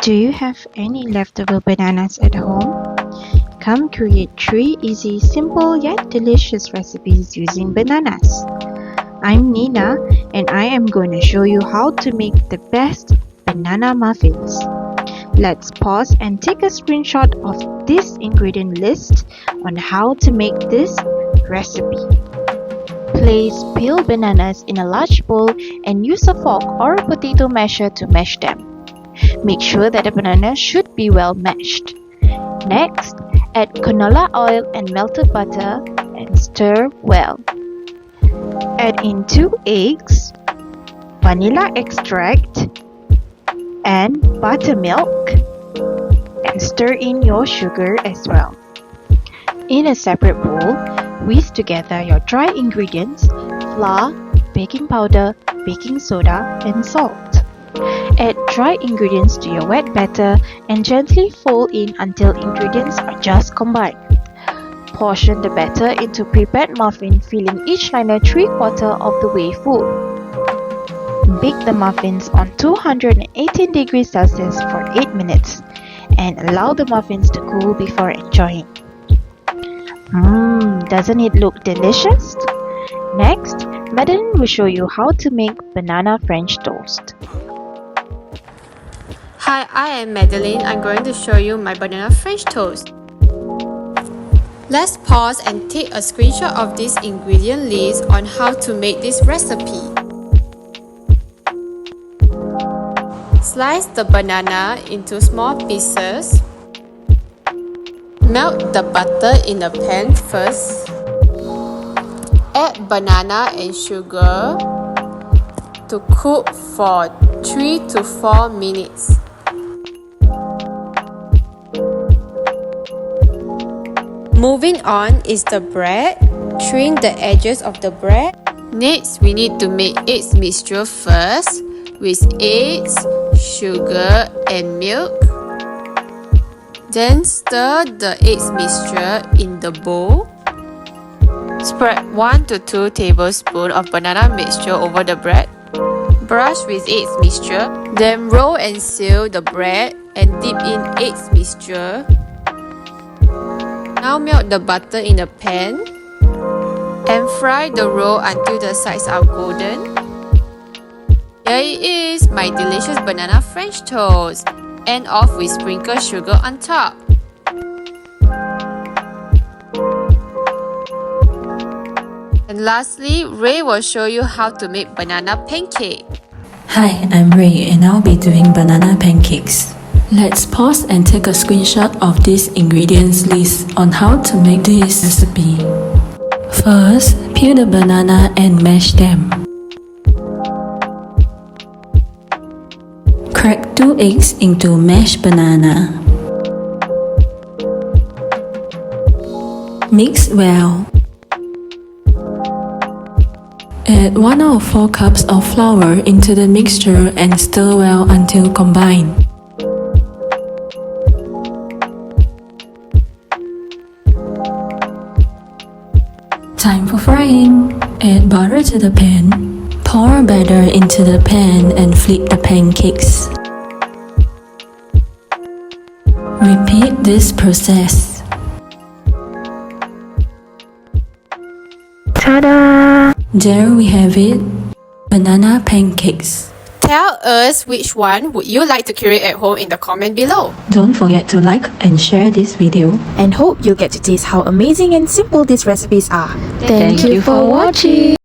Do you have any leftover bananas at home? Come create 3 easy, simple yet delicious recipes using bananas. I'm Nina and I am going to show you how to make the best banana muffins. Let's pause and take a screenshot of this ingredient list on how to make this recipe. Place peeled bananas in a large bowl and use a fork or a potato masher to mash them. Make sure that the bananas should be well mashed. Next, add canola oil and melted butter and stir well. Add in 2 eggs, vanilla extract, and buttermilk, and stir in your sugar as well. In a separate bowl, whisk together your dry ingredients, flour, baking powder, baking soda, and salt. Add dry ingredients to your wet batter and gently fold in until ingredients are just combined. Portion the batter into prepared muffin, filling each liner 3/4 of the way full. Bake the muffins on 218 degrees Celsius for 8 minutes and allow the muffins to cool before enjoying. Doesn't it look delicious? Next, Madeleine will show you how to make banana French toast. Hi, I am Madeleine. I'm going to show you my banana French toast. Let's pause and take a screenshot of this ingredient list on how to make this recipe. Slice the banana into small pieces. Melt the butter in the pan first. Add banana and sugar to cook for 3 to 4 minutes. Moving on is the bread. Trim the edges of the bread. Next, we need to make eggs mixture first with eggs, sugar, and milk. Then stir the eggs mixture in the bowl. Spread 1 to 2 tablespoons of banana mixture over the bread. Brush with eggs mixture. Then roll and seal the bread and dip in eggs mixture. Now melt the butter in the pan and fry the roll until the sides are golden. Here it is, my delicious banana French toast. End off with sprinkled sugar on top. And lastly, Ray will show you how to make banana pancake. Hi, I'm Ray and I'll be doing banana pancakes. Let's pause and take a screenshot of this ingredients list on how to make this recipe. First, peel the banana and mash them. Crack 2 eggs into mashed banana. Mix well. Add 1 or 4 cups of flour into the mixture and stir well until combined. Time for frying. Add butter to the pan. Pour batter into the pan and flip the pancakes. Repeat this process. Ta-da! There we have it, banana pancakes. Tell us which one would you like to create at home in the comment below. Don't forget to like and share this video. And hope you get to taste how amazing and simple these recipes are. Thank you for watching.